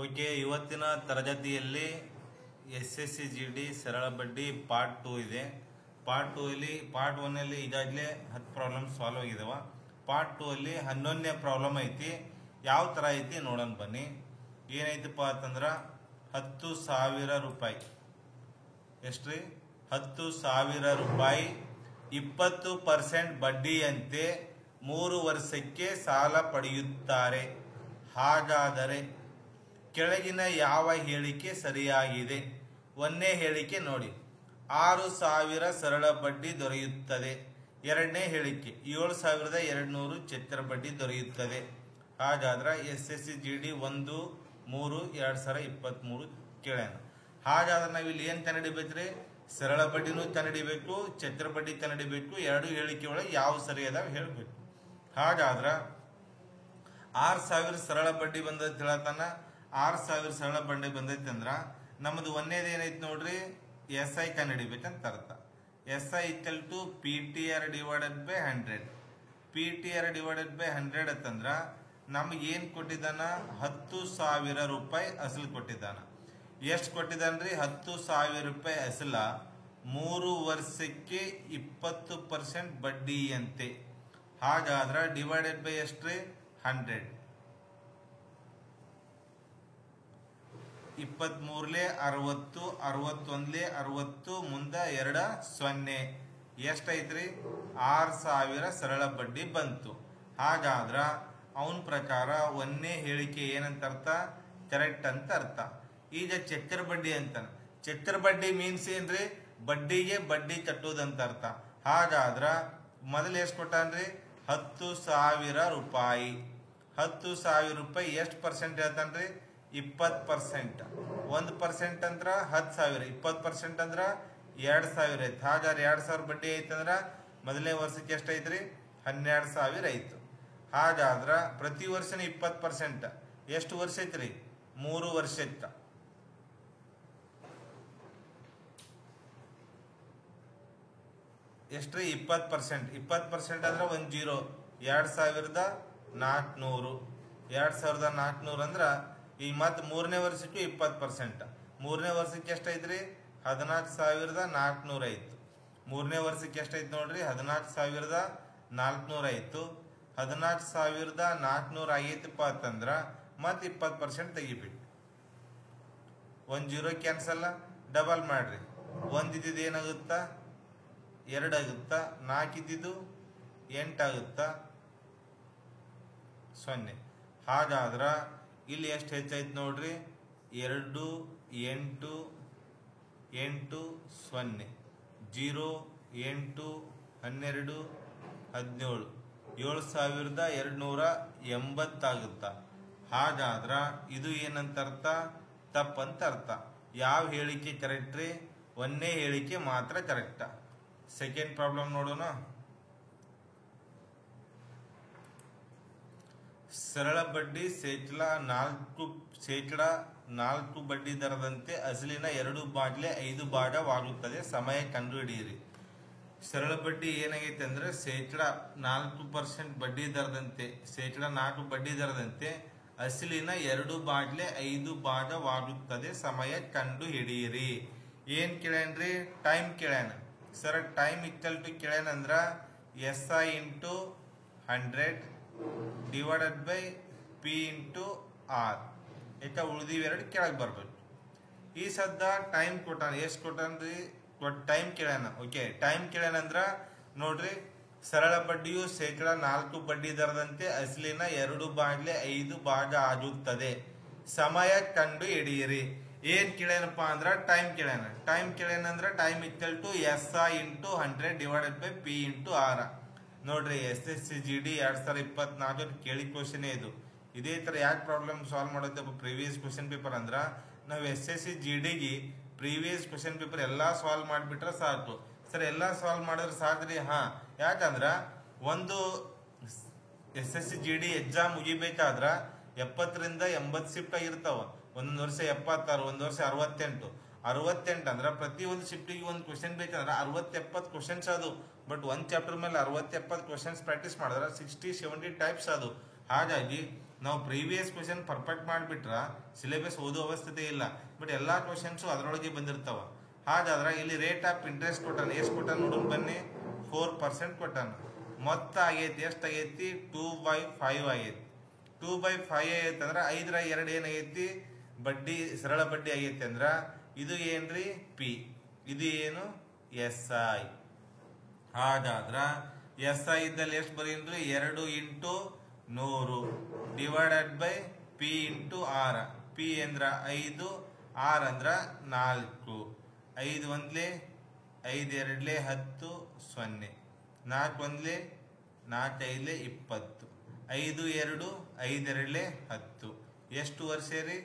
Okay, ಇವತ್ತಿನ ತರಗತಿಯಲ್ಲಿ SSCGD ಸರಳ ಬಡ್ಡಿ ಪಾರ್ಟ್ 2 ಇದೆ. ಪಾರ್ಟ್ 2 ಅಲ್ಲಿ ಪಾರ್ಟ್ 1 ಅಲ್ಲಿ ಈಗಾಗಲೇ 10 ಪ್ರಾಬ್ಲಮ್ ಸಾಲ್ವ್ ಆಗಿದಾವ. ಪಾರ್ಟ್ 2 ಅಲ್ಲಿ 11ನೇ ಪ್ರಾಬ್ಲಮ್ ಐತಿ. ಯಾವ ತರ ಐತಿ ನೋಡೋಣ ಬನ್ನಿ. ಏನೈತಪ್ಪ ಅಂತಂದ್ರ 10,000 ರೂಪಾಯಿ. ಎಷ್ಟ್ರಿ? 10,000 ರೂಪಾಯಿ 20% ಬಡ್ಡಿಯಂತೆ 3 ವರ್ಷಕ್ಕೆ ಸಾಲ ಪಡೆಯುತ್ತಾರೆ. ಹಾಗಾದರೆ ಕೆಳಗಿನ ಯಾವ ಹೇಳಿಕೆ ಸರಿಯಾಗಿದೆ? ಒಂದನೇ ಹೇಳಿಕೆ ನೋಡಿ, 6,000 ಸರಳ ಬಡ್ಡಿ ದೊರೆಯುತ್ತದೆ. ಎರಡನೇ ಹೇಳಿಕೆ 7,200 ಚಕ್ರ ಬಡ್ಡಿ ದೊರೆಯುತ್ತದೆ. ಹಾಗಾದ್ರೆ SSCGD 1/3/2023 ಕೇಳೋಣ. ಹಾಗಾದ್ರೆ ನಾವಿಲ್ಲಿ ಏನ್ ತಂದಿಡಿಬೇಕ್ರಿ? ಸರಳ ಬಡ್ಡಿನೂ ತಂದಿಡಿಬೇಕು, ಚಕ್ರ ಬಡ್ಡಿ ತಂದಿಡಿಬೇಕು. ಎರಡು ಹೇಳಿಕೆ ಒಳಗೆ ಯಾವ ಸರಿ ಅದಾವ ಹೇಳ್ಬೇಕು. ಹಾಗಾದ್ರ 6,000 ಸರಳ ಬಡ್ಡಿ ಬಂದೈತಿ ಹೇಳತಾನ. 6,000 ಸರಳ ಬಡ್ಡಿ ಬಂದೈತಿ ಅಂದ್ರ ನಮ್ದು ಒಂದೇದ ಏನೈತಿ ನೋಡ್ರಿ, SI ಕಂಡುಹಿಡಿಬೇಕಂತ ಅರ್ಥ. SI = PTR / 100. PTR / 100 ಅಂತಂದ್ರ ನಮ್ಗೆ ಏನ್ ಕೊಟ್ಟಿದ್ದಾನ? 10,000 ರೂಪಾಯಿ ಅಸಲು ಕೊಟ್ಟಿದ್ದಾನ. ಎಷ್ಟು ಕೊಟ್ಟಿದ್ದಾನ್ರಿ? 10,000 ರೂಪಾಯಿ ಅಸಲ 3 ವರ್ಷಕ್ಕೆ 20% ಬಡ್ಡಿಯಂತೆ. ಹಾಗಾದ್ರ ಡಿವೈಡೆಡ್ ಬೈ ಎಷ್ಟ್ರಿ? 100. 23 60, 61 60, ಮುಂದ 2 0. ಎಷ್ಟೈತ್ರಿ? 6,000 ಸರಳ ಬಡ್ಡಿ ಬಂತು. ಹಾಗಾದ್ರ ಅವನ ಪ್ರಕಾರ ಒಂದೇ ಹೇಳಿಕೆ ಏನಂತ ಅರ್ಥ? ಕರೆಕ್ಟ್ ಅಂತ ಅರ್ಥ. ಈಗ ಚಕ್ರ ಬಡ್ಡಿ ಅಂತಾನ. ಚಕ್ರ ಬಡ್ಡಿ ಮೀನ್ಸ್ ಏನ್ರಿ? ಬಡ್ಡಿಗೆ ಬಡ್ಡಿ ಕಟ್ಟೋದಂತ ಅರ್ಥ. ಹಾಗಾದ್ರ ಮೊದಲು ಎಷ್ಟು ಕೊಟ್ಟಾನ್ರಿ? 10,000 ರೂಪಾಯಿ. 10,000 ರೂಪಾಯಿ ಎಷ್ಟು ಪರ್ಸೆಂಟ್ ಹೇಳ್ತಾನ್ರಿ? 20%. 1% ಅಂದ್ರ 10,000, 20% ಅಂದ್ರ 2,000 ಐತಿ. ಹಾಗಾದ್ರೆ 2,000 ಬಡ್ಡಿ ಐತಂದ್ರ ಮೊದಲನೇ ವರ್ಷಕ್ಕೆ ಎಷ್ಟು ಐತ್ರಿ? 12,000 ಐತು. ಹಾಗಾದ್ರ ಪ್ರತಿ ವರ್ಷನ 20%. ಎಷ್ಟು ವರ್ಷ ಐತ್ರಿ? 3 ವರ್ಷಕ್ಕ. ಎಷ್ಟ್ರಿ? 20%. 20% ಅಂದ್ರೆ 10 2,400. 2,400 ಅಂದ್ರ ಈ ಮತ್ ಮೂರನೇ ವರ್ಷಕ್ಕೂ 20%. ಮೂರನೇ ವರ್ಷಕ್ಕೆ ಎಷ್ಟೈತ್ರಿ? 14,400 ಐತು. ಮೂರನೇ ವರ್ಷಕ್ಕೆ ಎಷ್ಟೈತಿ ನೋಡ್ರಿ? 14,400 ಐತು. 14,400 ಆಗೈತಪ್ಪ ಅಂತಂದ್ರ ಮತ್ 20% ತೆಗಿಬಿಟ್ಟು 10 ಕ್ಯಾನ್ಸಲ್, ಡಬಲ್ ಮಾಡ್ರಿ. 1 ಇದ್ದಿದ್ದು ಏನಾಗುತ್ತಾ? 2 ಆಗುತ್ತಾ? 4 ಇದ್ದಿದ್ದು 8 ಆಗುತ್ತಾ? 0. ಹಾಗಾದ್ರ ಇಲ್ಲಿ ಎಷ್ಟು ಹೆಚ್ಚೈತಿ ನೋಡ್ರಿ? 2 8 8 0 0 8 12 17 7,280 ಆಗುತ್ತಾ? ಹಾಗಾದ್ರ ಇದು ಏನಂತ ಅರ್ಥ? ತಪ್ಪಂತ ಅರ್ಥ. ಯಾವ ಹೇಳಿಕೆ ಕರೆಕ್ಟ್ ರೀ? ಒಂದೇ ಹೇಳಿಕೆ ಮಾತ್ರ ಕರೆಕ್ಟ್. ಸೆಕೆಂಡ್ ಪ್ರಾಬ್ಲಮ್ ನೋಡೋಣ. ಸರಳ ಬಡ್ಡಿ ಶೇಕಡ 4 ಬಡ್ಡಿ ದರದಂತೆ ಅಸಲಿನ 2/5 ಭಾಗವಾಗುತ್ತದೆ. ಸಮಯ ಕಂಡುಹಿಡಿಯಿರಿ. ಸರಳ ಬಡ್ಡಿ ಏನಾಗೈತೆ ಅಂದ್ರೆ ಶೇಕಡ 4% ಬಡ್ಡಿ ದರದಂತೆ, ಶೇಕಡ 4 ಬಡ್ಡಿ ದರದಂತೆ ಅಸಲಿನ 2/5 ಭಾಗವಾಗುತ್ತದೆ. ಸಮಯ ಕಂಡು ಹಿಡಿಯಿರಿ. ಏನ್ ಕೇಳ್ಯಾನ್ರಿ? ಟೈಮ್ ಕೇಳ್ಯಾನ. ಸರ್ ಟೈಮ್ = ಕೇಳ್ಯಾನ ಅಂದ್ರ SI × 100 divided by P × R. ಯಾಕ ಉಳಿದಿವೆರಡು ಕೆಳಗೆ ಬರ್ಬೇಕು. ಈ ಸದ್ದ ಟೈಮ್ ಕೊಟ್ಟಾನ. ಎಷ್ಟು ಕೊಟ್ಟಾನ್ರಿ? ಟೈಮ್ ಕೇಳ್ಯಾನ. ಓಕೆ, ಟೈಮ್ ಕೇಳ್ಯಾನ ಅಂದ್ರ ನೋಡ್ರಿ, ಸರಳ ಬಡ್ಡಿಯು ಶೇಕಡ 4 ಬಡ್ಡಿ ದರದಂತೆ ಅಸಲಿನ 2/5 ಭಾಗ ಆಗುತ್ತದೆ. ಸಮಯ ಕಂಡು ಹಿಡಿಯಿರಿ. ಏನ್ ಕೇಳ್ಯಾನಪ್ಪ ಅಂದ್ರ ಟೈಮ್ ಕೇಳ್ಯಾನ. ಟೈಮ್ ಕೇಳ್ಯಾನ ಅಂದ್ರ time = SI × 100 divided by P × R. ನೋಡ್ರಿ, SSCGD 2024 ಕೇಳಿ ಕ್ವಶನ್ ಇದು. ಇದೇ ತರ ಯಾಕೆ ಪ್ರಾಬ್ಲಮ್ ಸಾಲ್ವ್ ಮಾಡೋದಪ್ಪ ಪ್ರೀವಿಯಸ್ ಕ್ವಶನ್ ಪೇಪರ್ ಅಂದ್ರ ನಾವು SSCGDಗೆ ಪ್ರೀವಿಯಸ್ ಕ್ವಶನ್ ಪೇಪರ್ ಎಲ್ಲಾ ಸಾಲ್ವ್ ಮಾಡಿಬಿಟ್ರೆ ಸಾಕು. ಸರ್ ಎಲ್ಲಾ ಸಾಲ್ವ್ ಮಾಡಿದ್ರೆ ಸಾಕ್ರಿ? ಯಾಕಂದ್ರ ಒಂದು SSCGD ಎಕ್ಸಾಮ್ ಮುಗಿಬೇಕಾದ್ರ 70ರಿಂದ 80 ಶಿಫ್ಟ್ ಆಗಿರ್ತಾವ. ಒಂದೊಂದು ವರ್ಷ 76, ಒಂದು ವರ್ಷ 68 ಅಂದ್ರ ಪ್ರತಿ ಒಂದು ಶಿಫ್ಟಿಗೆ ಒಂದು ಕ್ವಶನ್ ಬೇಕಂದ್ರ 60-70 ಕ್ವಶನ್ಸ್ ಅದು. ಬಟ್ ಒಂದ್ ಚಾಪ್ಟರ್ ಮೇಲೆ 60-70 ಕ್ವಶನ್ಸ್ ಪ್ರಾಕ್ಟೀಸ್ ಮಾಡಿದ್ರೆ 60-70 ಟೈಪ್ಸ್ ಅದು. ಹಾಗಾಗಿ ನಾವು ಪ್ರೀವಿಯಸ್ ಕ್ವಶನ್ ಪರ್ಫೆಕ್ಟ್ ಮಾಡಿಬಿಟ್ರ ಸಿಲೆಬಸ್ ಓದೋ ಅವಶ್ಯಕತೆ ಇಲ್ಲ. ಬಟ್ ಎಲ್ಲಾ ಕ್ವಶನ್ಸು ಅದರೊಳಗೆ ಬಂದಿರ್ತಾವ. ಹಾಗಾದ್ರೆ ಇಲ್ಲಿ ರೇಟ್ ಆಫ್ ಇಂಟ್ರೆಸ್ಟ್ ಕೊಟ್ಟಾನ. ಎಷ್ಟು ಕೊಟ್ಟಾನ ನೋಡೋಣ ಬನ್ನಿ. 4% ಕೊಟ್ಟಾನ. ಮೊತ್ತ ಆಗೈತಿ ಎಷ್ಟಾಗೈತಿ? 2/5 ಆಗೈತಿ. 2/5 ಆಗೈತಿ ಅಂದ್ರೆ 5ರ 2 ಏನಾಗೈತಿ? ಬಡ್ಡಿ, ಸರಳ ಬಡ್ಡಿ ಆಗೈತಿ. ಅಂದ್ರ ಇದು ಏನ್ರಿ? ಪಿ. ಇದು ಏನು? SI. ಹಾಗಾದ್ರ SI ಇದ್ದಲ್ಲಿ ಎಷ್ಟು ಬರೀನ್ರಿ? 2 × 100 divided by P × R. P ಅಂದ್ರ 5, R ಅಂದ್ರ 4. 5 1 5 2 10 0 4 1 4 5 20 5 2 5 2 10. ಎಷ್ಟು ವರ್ಷ ರೀ?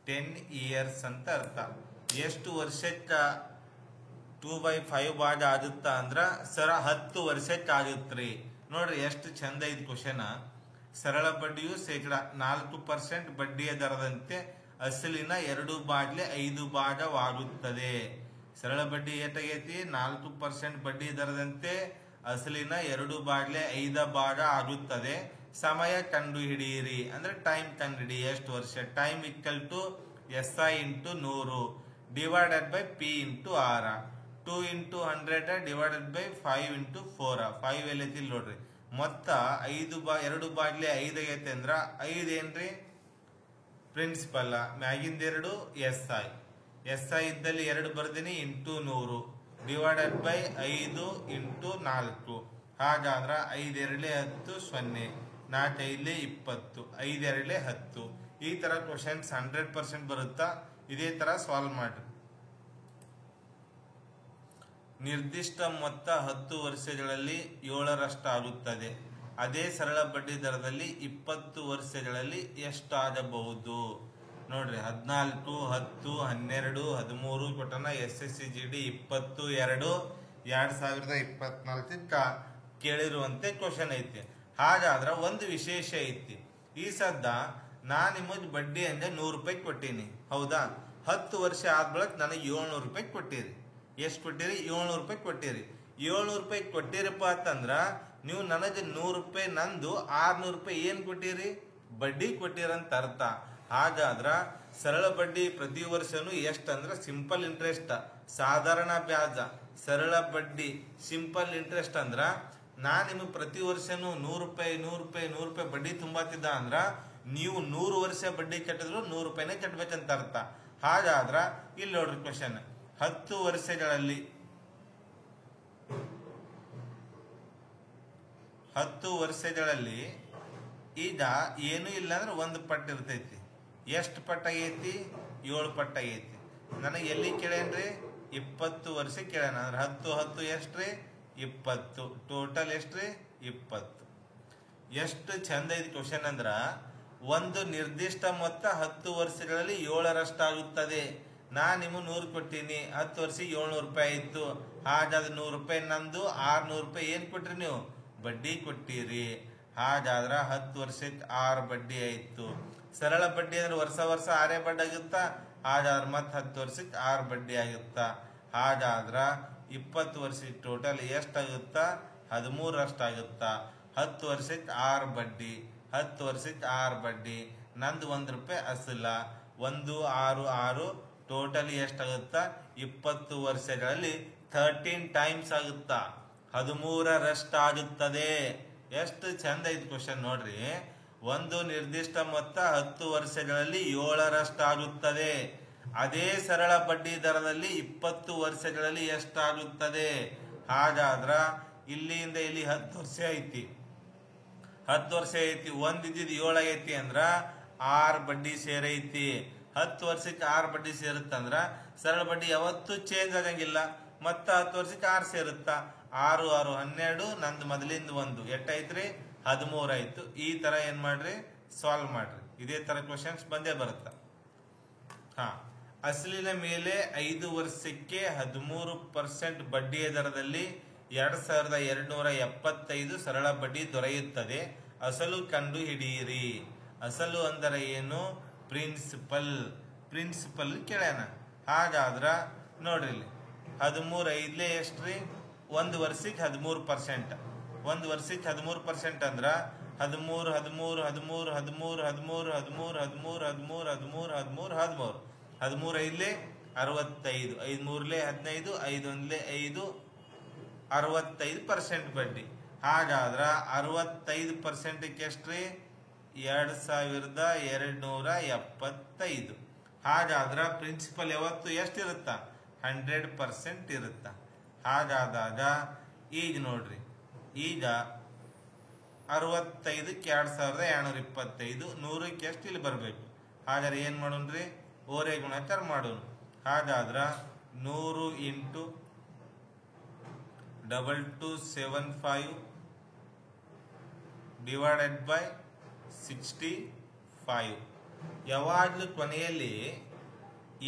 10 ಇಯರ್ಸ್ ಅಂತ ಅರ್ಥ. ಎಷ್ಟು ವರ್ಷಕ್ಕ 2/5 ಭಾಗ ಆಗುತ್ತಾ ಅಂದ್ರ ಸರ 10 ವರ್ಷಕ್ಕೆ ಆಗುತ್ತ್ರಿ. ನೋಡ್ರಿ ಎಷ್ಟು ಚಂದ ಇದು ಕ್ವಶನ್. ಸರಳ ಬಡ್ಡಿಯು ಶೇಕಡ 4% ಬಡ್ಡಿಯ ದರದಂತೆ ಅಸಲಿನ 2/5 ಭಾಗವಾಗುತ್ತದೆ. ಸರಳ ಬಡ್ಡಿ ಏಟಾಗೈತಿ? 4% ಬಡ್ಡಿ ದರದಂತೆ ಅಸಲಿನ 2/5 ಭಾಗ ಆಗುತ್ತದೆ. ಸಮಯ ಕಂಡು ಹಿಡಿಯಿರಿ ಅಂದ್ರೆ ಟೈಮ್ ಕಂಡು ಹಿಡಿ. ಎಷ್ಟು ವರ್ಷ? Time equal to SI × 100 divided by P × R. 2 × 100 divided by 5 × 4. 5 ಎಲ್ಲೈತಿ ನೋಡ್ರಿ. ಮೊತ್ತ 2/5 ಆಗೈತೆ ಅಂದ್ರ 5 ಏನ್ರಿ? ಪ್ರಿನ್ಸಿಪಲ್. ಮ್ಯಾಗಿಂದ 2 SI. SI ಇದ್ದಲ್ಲಿ 2 ಬರ್ದಿನಿ × 100 ಡಿವೈಡೆಡ್ ಬೈ 5 × 4. ಹಾಗಾದ್ರ 5 2 10 0 4 5 20 5 2 10. ಈ ತರ ಕ್ವಶನ್ಸ್ 100% ಬರುತ್ತಾ. ಇದೇ ತರ ಸಾಲ್ವ್ ಮಾಡ್ರಿ. ನಿರ್ದಿಷ್ಟ ಮೊತ್ತ 10 ವರ್ಷಗಳಲ್ಲಿ 7ರಷ್ಟಾಗುತ್ತದೆ. ಅದೇ ಸರಳ ಬಡ್ಡಿ ದರದಲ್ಲಿ 20 ವರ್ಷಗಳಲ್ಲಿ ಎಷ್ಟಾಗಬಹುದು? ನೋಡ್ರಿ 14, 10, 12, 13 ಕೊಟ್ಟನ. SSCGD 22 2024 ಕೇಳಿರುವಂತೆ ಕ್ವಶನ್ ಐತಿ. ಹಾಗಾದ್ರ ಒಂದು ವಿಶೇಷ ಐತಿ. ಈ ಸದ್ದ ನಾ ನಿಮಗ್ ಬಡ್ಡಿ ಅಂದ್ರೆ 100 ರೂಪಾಯಿ ಕೊಟ್ಟೀನಿ, ಹೌದಾ? 10 ವರ್ಷ ಆದ್ಬಳಕ್ ನನಗೆ 700 ರೂಪಾಯಿ ಕೊಟ್ಟಿರಿ. ಎಷ್ಟು ಕೊಟ್ಟಿರಿ? 700 ರೂಪಾಯಿ ಕೊಟ್ಟಿರಿ. 700 ರೂಪಾಯಿ ಕೊಟ್ಟಿರಪ್ಪ ಅಂತಂದ್ರ ನೀವು ನನಗೆ 100 ರೂಪಾಯಿ ನಂದು 600 ರೂಪಾಯಿ ಏನ್ ಕೊಟ್ಟಿರಿ? ಬಡ್ಡಿ ಕೊಟ್ಟಿರಂತ ಅರ್ಥ. ಹಾಗಾದ್ರ ಸರಳ ಬಡ್ಡಿ ಪ್ರತಿ ವರ್ಷನೂ ಎಷ್ಟಂದ್ರ ಸಿಂಪಲ್ ಇಂಟ್ರೆಸ್ಟ್, ಸಾಧಾರಣ ಬ್ಯಾಜ. ಸರಳ ಬಡ್ಡಿ ಸಿಂಪಲ್ ಇಂಟ್ರೆಸ್ಟ್ ಅಂದ್ರ ನಾ ನಿಮಗೆ ಪ್ರತಿ ವರ್ಷನೂ 100 ರೂಪಾಯಿ 100 ರೂಪಾಯಿ 100 ರೂಪಾಯಿ ಬಡ್ಡಿ ತುಂಬಾತಿದ್ದ ಅಂದ್ರ ನೀವು 100 ವರ್ಷ ಬಡ್ಡಿ ಕಟ್ಟಿದ್ರು 100 ರೂಪಾಯಿನೇ ಕಟ್ಬೇಕಂತ ಅರ್ಥ. ಹಾಗಾದ್ರ ಇಲ್ಲಿ ನೋಡ್ರಿ ಕ್ವಶನ್. 10 ವರ್ಷಗಳಲ್ಲಿ 10 ವರ್ಷಗಳಲ್ಲಿ ಈಗ ಏನು ಇಲ್ಲ ಅಂದ್ರೆ 1 ಪಟ್ಟು ಇರ್ತೈತಿ. ಎಷ್ಟು ಪಟ್ಟ ಆಗೈತಿ? 7 ಪಟ್ಟ ಆಗೈತಿ. ನನಗೆ ಎಲ್ಲಿ ಕೇಳೇನ್ರಿ? 20 ವರ್ಷ ಕೇಳೇನ. ಅಂದ್ರೆ 10 10 ಎಷ್ಟ್ರಿ? 20. ಟೋಟಲ್ ಎಷ್ಟ್ರಿ? 20. ಎಷ್ಟು ಚಂದ ಐತಿ ಕ್ವಶನ್ ಅಂದ್ರ ಒಂದು ನಿರ್ದಿಷ್ಟ ಮೊತ್ತ 10 ವರ್ಷಗಳಲ್ಲಿ 7ರಷ್ಟಾಗುತ್ತದೆ. ನಾ ನಿಮಗೆ 100 ಕೊಟ್ಟೀನಿ, 10 ವರ್ಷ 700 ರೂಪಾಯಿ ಆಯ್ತು. ಹಾಗಾದ್ರೆ 100 ರೂಪಾಯಿ ನಂದು, 600 ರೂಪಾಯಿ ಏನ್ ಕೊಟ್ರಿ? ನೀವು ಬಡ್ಡಿ ಕೊಟ್ಟಿರಿ. ಹಾಗಾದ್ರ 10 ವರ್ಷಕ್ಕೆ 6 ಬಡ್ಡಿ ಆಯ್ತು. ಸರಳ ಬಡ್ಡಿ ಅಂದ್ರೆ ವರ್ಷ ವರ್ಷ 6 ಬಡ್ಡಿ ಆಗುತ್ತಾ? ಹಾಗಾದ್ರೆ ಮತ್ತೆ 10 ವರ್ಷಕ್ಕೆ 6 ಬಡ್ಡಿ ಆಗುತ್ತಾ? ಹಾಗಾದ್ರ 20 ವರ್ಷಕ್ಕೆ ಟೋಟಲ್ ಎಷ್ಟಾಗುತ್ತಾ? 13ರಷ್ಟಾಗುತ್ತಾ? 10 ವರ್ಷಕ್ಕೆ 6 ಬಡ್ಡಿ, 10 ವರ್ಷಕ್ಕೆ 6 ಬಡ್ಡಿ. ನಂದು 1 ರೂಪಾಯಿ ಅಸಲ. 1 6 6 ಟೋಟಲ್ ಎಷ್ಟಾಗುತ್ತಾ? 20 ವರ್ಷಗಳಲ್ಲಿ 13 ಟೈಮ್ಸ್ ಆಗುತ್ತಾ? 13ರಷ್ಟಾಗುತ್ತದೆ. ಎಷ್ಟು ಚಂದ ಐತಿ ಕ್ವಶನ್ ನೋಡ್ರಿ. ಒಂದು ನಿರ್ದಿಷ್ಟ ಮೊತ್ತ 10 ವರ್ಷಗಳಲ್ಲಿ 7ರಷ್ಟಾಗುತ್ತದೆ. ಅದೇ ಸರಳ ಬಡ್ಡಿ ದರದಲ್ಲಿ 20 ವರ್ಷಗಳಲ್ಲಿ ಎಷ್ಟಾಗುತ್ತದೆ? ಹಾಗಾದ್ರ ಇಲ್ಲಿಂದ ಇಲ್ಲಿ 10 ವರ್ಷ ಐತಿ. 10 ವರ್ಷ ಐತಿ. ಒಂದಿದ್ದು 7 ಐತಿ ಅಂದ್ರ 6 ಬಡ್ಡಿ ಸೇರೈತಿ. 10 ವರ್ಷಕ್ಕೆ 6 ಬಡ್ಡಿ ಸೇರುತ್ತಂದ್ರ ಸರಳ ಬಡ್ಡಿ ಯಾವತ್ತೂ ಚೇಂಜ್ ಆಗಂಗಿಲ್ಲ. ಮತ್ತ 10 ವರ್ಷಕ್ಕೆ 6 ಸೇರುತ್ತಾ? 6 6 12. ನಂದು ಮೊದಲಿಂದ 1 ಎಷ್ಟೈತ್ರಿ? 13 ಆಯ್ತು. ಈ ತರ ಏನ್ ಮಾಡ್ರಿ? ಸಾಲ್ವ್ ಮಾಡ್ರಿ. ಇದೇ ತರ ಕ್ವಶನ್ಸ್ ಬಂದೇ ಬರುತ್ತ. ಅಸಲಿನ ಮೇಲೆ 5 ವರ್ಷಕ್ಕೆ 13% ಬಡ್ಡಿಯ ದರದಲ್ಲಿ 2275 ಸರಳ ಬಡ್ಡಿ ದೊರೆಯುತ್ತದೆ. ಅಸಲು ಕಂಡು ಹಿಡಿಯಿರಿ. ಅಸಲು ಅಂದರೆ ಏನು? ಪ್ರಿನ್ಸಿಪಲ್. ಪ್ರಿನ್ಸಿಪಲ್ ಕೇಳ್ಯಾನ. ಹಾಗಾದ್ರ ನೋಡ್ರಿ 13 5 ಎಷ್ಟ್ರಿ? 1 ವರ್ಷಕ್ಕೆ 13%. 1 ವರ್ಷಕ್ಕೆ 13% ಅಂದ್ರ ಹದಿಮೂರು ಹದಿಮೂರು ಹದಿಮೂರು ಹದಿಮೂರು ಹದಿಮೂರು ಹದಿಮೂರು ಹದಿಮೂರು ಹದಿಮೂರು ಹದಿಮೂರು ಹದಿಮೂರು ಹದಿಮೂರು ಹದಿಮೂರು ಐದ್ಲೆ 65, 5 ಮೂರ್ಲೆ 15, 5 ಒಂದ್ಲೆ 5, 65% ಬಡ್ಡಿ. ಹಾಗಾದ್ರ 65% ಎಷ್ಟ್ರಿ? 2275. ಹಾಗಾದ್ರ ಪ್ರಿನ್ಸಿಪಲ್ ಯಾವತ್ತು ಎಷ್ಟಿರುತ್ತ? 100% ಇರುತ್ತ. ಹಾಗಾದಾಗ ಈಗ ನೋಡ್ರಿ, ಈಗ 65ಕ್ಕೆ 2225, 100ಕ್ಕೆ ಎಷ್ಟು ಇಲ್ಲಿ ಬರಬೇಕು. ಹಾಗಾದ್ರೆ ಏನ್ ಮಾಡೋಣ್ರಿ? ಓರೆ ಗುಣಾಕಾರ ಮಾಡೋಣ. ಹಾಗಾದ್ರ 100 ಇಂಟು 2275 ಡಿವೈಡೆಡ್ ಬೈ 65. ಯಾವಾಗ್ಲೂ ಕೊನೆಯಲ್ಲಿ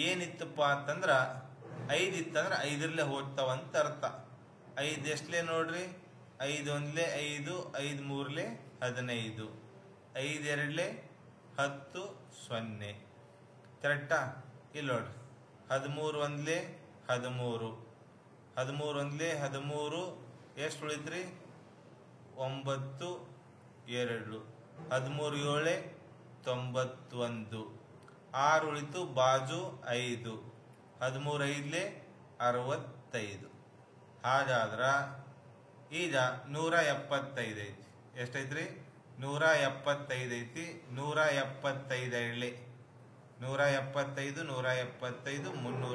ಏನಿತ್ತಪ್ಪ ಅಂತಂದ್ರ 5 ಇತ್ತಂದ್ರ 5ರಲ್ಲೇ ಹೋಗ್ತಾವಂತ ಅರ್ಥ. 5 ಎಷ್ಟಲೇ ನೋಡ್ರಿ? 5 ಒಂದ್ಲೆ 5, 5 ಮೂರ್ಲೆ 15, 5 ಎರಡ್ಲೆ 10, 0. ಕರೆಕ್ಟಾ? ಇಲ್ಲಿ ನೋಡ್ರಿ, 13 ಒಂದ್ಲೆ 13, 13 ಒಂದ್ಲೆ 13, ಎಷ್ಟು ಉಳಿತ್ರಿ? 9, 2, 13 7 91, 6 ಉಳಿತು, ಬಾಜು 5, 13 5ಲೆ 65. ಹಾಗಾದ್ರ ಈಗ 175 ಐತಿ. ಎಷ್ಟೈತ್ರಿ? 175 ಐತಿ. 175 ಎಳ್ಳೆ 175, 175,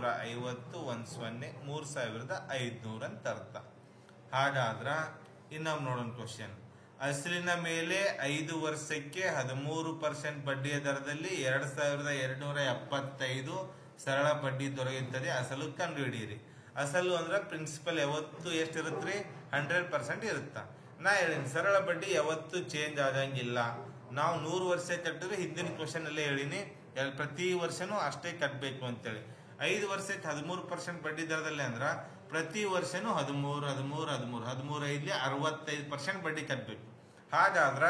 350, 10, 3500 ಅಂತ ಅರ್ಥ. ಹಾಗಾದ್ರ ಇನ್ನೊಮ್ಮೆ ನೋಡೋಣ ಕ್ವಶನ್. ಅಸಲಿನ ಮೇಲೆ 5 ವರ್ಷಕ್ಕೆ 13% ಬಡ್ಡಿಯ ದರದಲ್ಲಿ 2275 ಸರಳ ಬಡ್ಡಿ ದೊರೆಯುತ್ತದೆ. ಅಸಲು ಕಂಡು ಹಿಡಿಯಿರಿ. ಅಸಲು ಅಂದ್ರೆ ಪ್ರಿನ್ಸಿಪಲ್ ಯಾವತ್ತು ಎಷ್ಟಿರುತ್ತ್ರಿ? 100% ಇರುತ್ತ. ನಾ ಹೇಳಿನಿ ಸರಳ ಬಡ್ಡಿ ಯಾವತ್ತು ಚೇಂಜ್ ಆಗಂಗಿಲ್ಲ. ನಾವು 100 ವರ್ಷ ಕಟ್ಟಿದ್ರೆ ಹಿಂದಿನ ಕ್ವಶನ್ ಅಲ್ಲೇ ಹೇಳಿನಿ ಪ್ರತಿ ವರ್ಷನೂ ಅಷ್ಟೇ ಕಟ್ಟಬೇಕು ಅಂತೇಳಿ. 5 ವರ್ಷಕ್ಕೆ 13% ಬಡ್ಡಿ ದರದಲ್ಲಿ ಅಂದ್ರ ಪ್ರತಿ ವರ್ಷನೂ 13 13 13 13 5ಲೆ 65% ಬಡ್ಡಿ ಕಟ್ಟಬೇಕು. ಹಾಗಾದ್ರ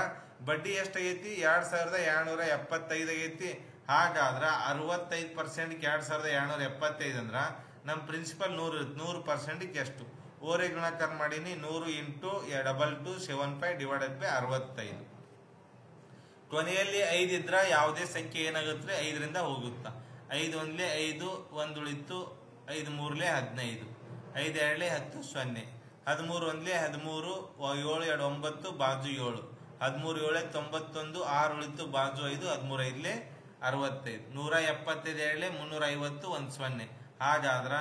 ಬಡ್ಡಿ ಎಷ್ಟಾಗೈತಿ? 2275 ಆಗೈತಿ. ಹಾಗಾದ್ರ 65%ಗೆ 2275 ಅಂದ್ರ ನಮ್ ಪ್ರಿನ್ಸಿಪಲ್ 100 ಇರುತ್ತೆ. 100%ಗೆ ಎಷ್ಟು? ಓರೆ ಗುಣಾಕಾರ ಮಾಡೀನಿ. 100 ಇಂಟು 2275 ಡಿವೈಡೆಡ್ ಬೈ 65. ಕೊನೆಯಲ್ಲಿ 5 ಇದ್ರ ಯಾವುದೇ ಸಂಖ್ಯೆ ಏನಾಗುತ್ತೆ? 5ರಿಂದ ಹೋಗುತ್ತಾ. 5 ಒಂದ್ಲೆ 5, 1 ಉಳಿತು, 5 ಮೂರ್ಲೆ 15, 5 ಎರಡ್ಲೆ 10, 0. 13 ಒಂದ್ಲೆ 13, 7 2 9, ಬಾಜು 7, 13 7 91, 6 ಉಳಿತು, ಬಾಜು 5, 13 5ಲೆ 65, 175 ಎರಡ್ಲೆ 350, 1 0. ಹಾಗಾದ್ರ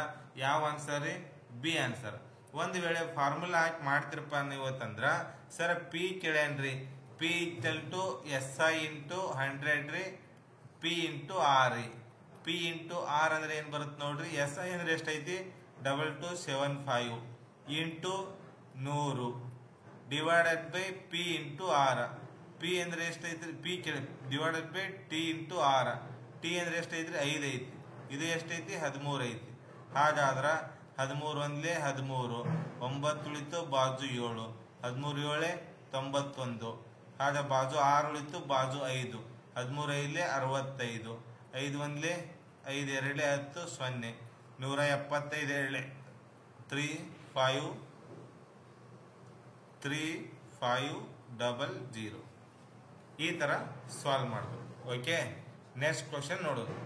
ಯಾವ ಆನ್ಸರ್ ರೀ? B answer. ಒಂದ್ ವೇಳೆ ಫಾರ್ಮುಲಾ ಹಾಕಿ ಮಾಡ್ತಿರಪ್ಪ ನೀವತ್ತಂದ್ರ ಸರ್ ಪಿ ಕೇಳೇನ್ರಿ. P equal to SI into 100 ರೀ, ಪಿ ಇಂಟು ಆರ್ ರೀ. ಪಿ ಇಂಟು ಆರ್ ಅಂದ್ರೆ ಏನ್ ಬರುತ್ತೆ ನೋಡ್ರಿ? SI ಅಂದ್ರೆ ಎಷ್ಟೈತಿ? 2275 into 100 divided by P into R. P ಅಂದ್ರೆ ಎಷ್ಟೈತ್ರಿ? P divided by T into R. T ಅಂದ್ರೆ ಎಷ್ಟೈತ್ರಿ? 5 ಐತಿ. ಇದು ಎಷ್ಟೈತಿ? 13 ಐತಿ. ಹಾಗಾದ್ರ 13 ಒಂದ್ಲೆ 13, 9 ಉಳಿತು, ಬಾಜು 7, 13 7 91. ಹಾಗ ಬಾಜು 6 ಉಳಿತು, ಬಾಜು 5, 13 5ಲೆ 65, 5 ಒಂದ್ಲೆ 5 ಎರಡ್ಲೆ 10, 0. 175 ಎರಡ್ಲೆ 3500. ಈ ತರ ಸಾಲ್ವ್ ಮಾಡ್ಬೋದು. ಓಕೆ, ನೆಕ್ಸ್ಟ್ ಕ್ವಶನ್ ನೋಡೋದು.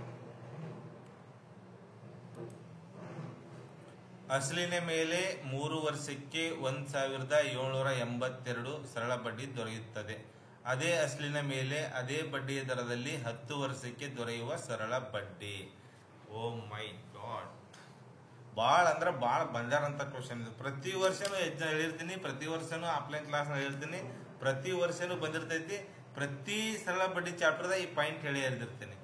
ಅಸಲಿನ ಮೇಲೆ 3 ವರ್ಷಕ್ಕೆ 1782 ಸರಳ ಬಡ್ಡಿ ದೊರೆಯುತ್ತದೆ. ಅದೇ ಅಸಲಿನ ಮೇಲೆ ಅದೇ ಬಡ್ಡಿಯ ದರದಲ್ಲಿ 10 ವರ್ಷಕ್ಕೆ ದೊರೆಯುವ ಸರಳ ಬಡ್ಡಿ. ಓ ಮೈ ಗಾಡ್, ಬಾಳ ಅಂದ್ರ ಬಾಳ ಬಂಜಾರಂತ ಕ್ವಶನ್ ಇದು. ಪ್ರತಿ ವರ್ಷನೂ ಹೇಳಿರ್ತೀನಿ, ಪ್ರತಿ ವರ್ಷನೂ ಆಫ್ಲೈನ್ ಕ್ಲಾಸ್ ಹೇಳ್ತೀನಿ, ಪ್ರತಿ ವರ್ಷನೂ ಬಂದಿರ್ತೈತಿ. ಪ್ರತಿ ಸರಳ ಬಡ್ಡಿ ಚಾಪ್ಟರ್ದ ಈ ಪಾಯಿಂಟ್ ಹೇಳಿ ಹೇಳಿರ್ತೀನಿ.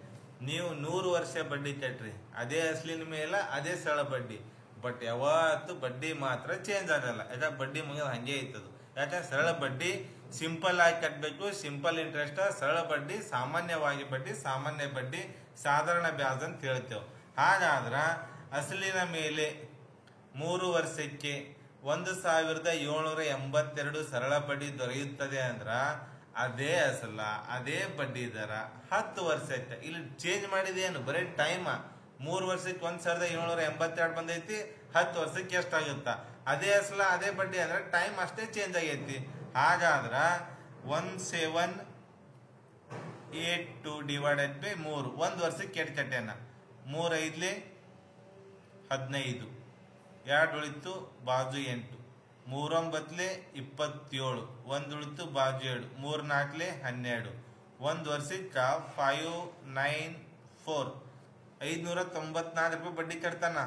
ನೀವು 100 ವರ್ಷ ಬಡ್ಡಿ ಕಟ್ರಿ, ಅದೇ ಅಸಲಿನ ಮೇಲೆ ಅದೇ ಸರಳ ಬಡ್ಡಿ. ಬಟ್ ಯಾವತ್ತು ಬಡ್ಡಿ ಮಾತ್ರ ಚೇಂಜ್ ಆಗಲ್ಲ. ಯಾಕಂದ್ರೆ ಬಡ್ಡಿ ಮುಗಿದ ಹಂಗೆ ಐತದು. ಯಾಕಂದ್ರೆ ಸರಳ ಬಡ್ಡಿ ಸಿಂಪಲ್ ಆಗಿ ಕಟ್ಟಬೇಕು, ಸಿಂಪಲ್ ಇಂಟ್ರೆಸ್ಟ್. ಸರಳ ಬಡ್ಡಿ ಸಾಮಾನ್ಯವಾಗಿ ಬಡ್ಡಿ, ಸಾಮಾನ್ಯ ಬಡ್ಡಿ, ಸಾಧಾರಣ ಬ್ಯಾಜ್ ಅಂತ ಹೇಳ್ತೇವೆ. ಹಾಗಾದ್ರ ಅಸಲಿನ ಮೇಲೆ 3 ವರ್ಷಕ್ಕೆ 1782 ಸರಳ ಬಡ್ಡಿ ದೊರೆಯುತ್ತದೆ ಅಂದ್ರ ಅದೇ ಅಸಲ, ಅದೇ ಬಡ್ಡಿ ದರ 10 ವರ್ಷಕ್ಕೆ. ಇಲ್ಲಿ ಚೇಂಜ್ ಮಾಡಿದೇನು? ಬರೀ ಟೈಮ್. 3 ವರ್ಷಕ್ಕೆ 1782 ಬಂದೈತಿ, 10 ವರ್ಷಕ್ಕೆ ಎಷ್ಟಾಗುತ್ತ? ಅದೇ ಅಸಲ, ಅದೇ ಬಡ್ಡಿ ಅಂದ್ರೆ ಟೈಮ್ ಅಷ್ಟೇ ಚೇಂಜ್ ಆಗೈತಿ. ಹಾಗಾದ್ರ 1782 ಡಿವೈಡೆಡ್ ಬೈ 3. ಒಂದು ವರ್ಷಕ್ಕೆ ಎಷ್ಟು ಕಟ್ಯಾನ? 3 5 15, 2 ಉಳಿತು ಬಾಜು 8, 3 9 27, 1 ಉಳಿತು ಬಾಜು 7, 3 4 12. ಒಂದು ವರ್ಷಕ್ಕೆ 594 594 ರೂಪಾಯಿ ಬಡ್ಡಿ ಕಟ್ತಾನ.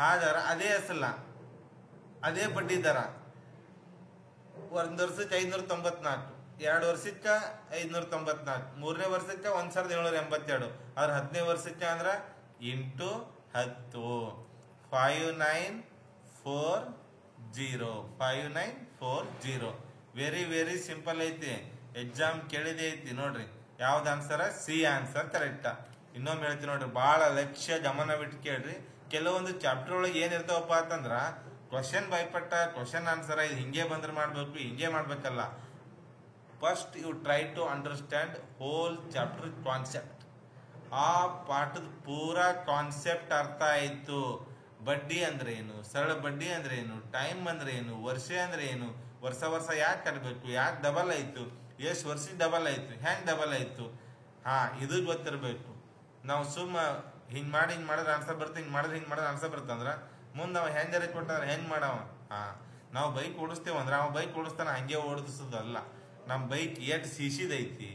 ಹಾಗಾದ್ರೆ ಅದೇ ಅಸಲ, ಅದೇ ಬಡ್ಡಿ ದರ. ಒಂದು ವರ್ಷಕ್ಕೆ 594, 2 ವರ್ಷಕ್ಕೆ 594, 3ನೇ ವರ್ಷಕ್ಕೆ 1782, ಆದ್ರೆ 10ನೇ ವರ್ಷಕ್ಕೆ ಅಂದ್ರ ಇಂಟು 10 5940. ವೆರಿ ವೆರಿ ಸಿಂಪಲ್ ಐತಿ. ಎಕ್ಸಾಮ್ ಕೇಳಿದೆ ಐತಿ ನೋಡ್ರಿ. ಯಾವ್ದು ಆನ್ಸರ್? C answer correct. ಇನ್ನೊಮ್ಮೆ ಹೇಳ್ತೀನಿ ನೋಡ್ರಿ, ಬಹಳ ಲಕ್ಷ್ಯ ಗಮನ ಬಿಟ್ಟು ಕೇಳ್ರಿ. ಕೆಲವೊಂದು ಚಾಪ್ಟರ್ ಒಳಗೆ ಏನಿರ್ತಾವಪ್ಪ ಅಂತಂದ್ರ ಕ್ವಶನ್ ಭಯಪಟ್ಟ ಕ್ವಶನ್ ಆನ್ಸರ್ ಇದು ಹಿಂಗೆ ಬಂದ್ರೆ ಮಾಡ್ಬೇಕು, ಹಿಂಗೆ ಮಾಡ್ಬೇಕಲ್ಲ. First you try to understand whole chapter concept. ಆ ಪಾಠದ ಪೂರಾ ಕಾನ್ಸೆಪ್ಟ್ ಅರ್ಥ ಆಯ್ತು. ಬಡ್ಡಿ ಅಂದ್ರೆ ಏನು, ಸರಳ ಬಡ್ಡಿ ಅಂದ್ರೆ ಏನು, ಟೈಮ್ ಅಂದ್ರೆ ಏನು, ವರ್ಷ ಅಂದ್ರೆ ಏನು, ವರ್ಷ ಯಾಕೆ ಕಟ್ಟಬೇಕು, ಯಾಕೆ ಡಬಲ್ ಆಯ್ತು, ಎಷ್ಟು ವರ್ಷಕ್ಕೆ ಡಬಲ್ ಆಯ್ತು, ಹೆಂಗ್ ಡಬಲ್ ಆಯ್ತು, ಇದು ಗೊತ್ತಿರ್ಬೇಕು. ನಾವು ಸುಮ್ಮ ಹಿಂಗ್ ಮಾಡಿದ್ರೆ ಆನ್ಸರ್ ಬರುತ್ತೆ, ಹಿಂಗ್ ಮಾಡಿದ್ರೆ ಆನ್ಸರ್ ಬರ್ತಂದ್ರ ಮುಂದೆ ಅವ ಹೆಂಗಾರ ಕೊಟ್ಟಂದ್ರೆ ಹೆಂಗ್ ಮಾಡವ. ನಾವು ಬೈಕ್ ಓಡಿಸ್ತೇವಂದ್ರ ಅವ ಬೈಕ್ ಓಡಿಸ್ತಾನ, ಹಂಗೆ ಓಡಿಸೋದಲ್ಲ. ನಮ್ಮ ಬೈಕ್ ಎಷ್ಟು ಸಿಸಿದೈತಿ,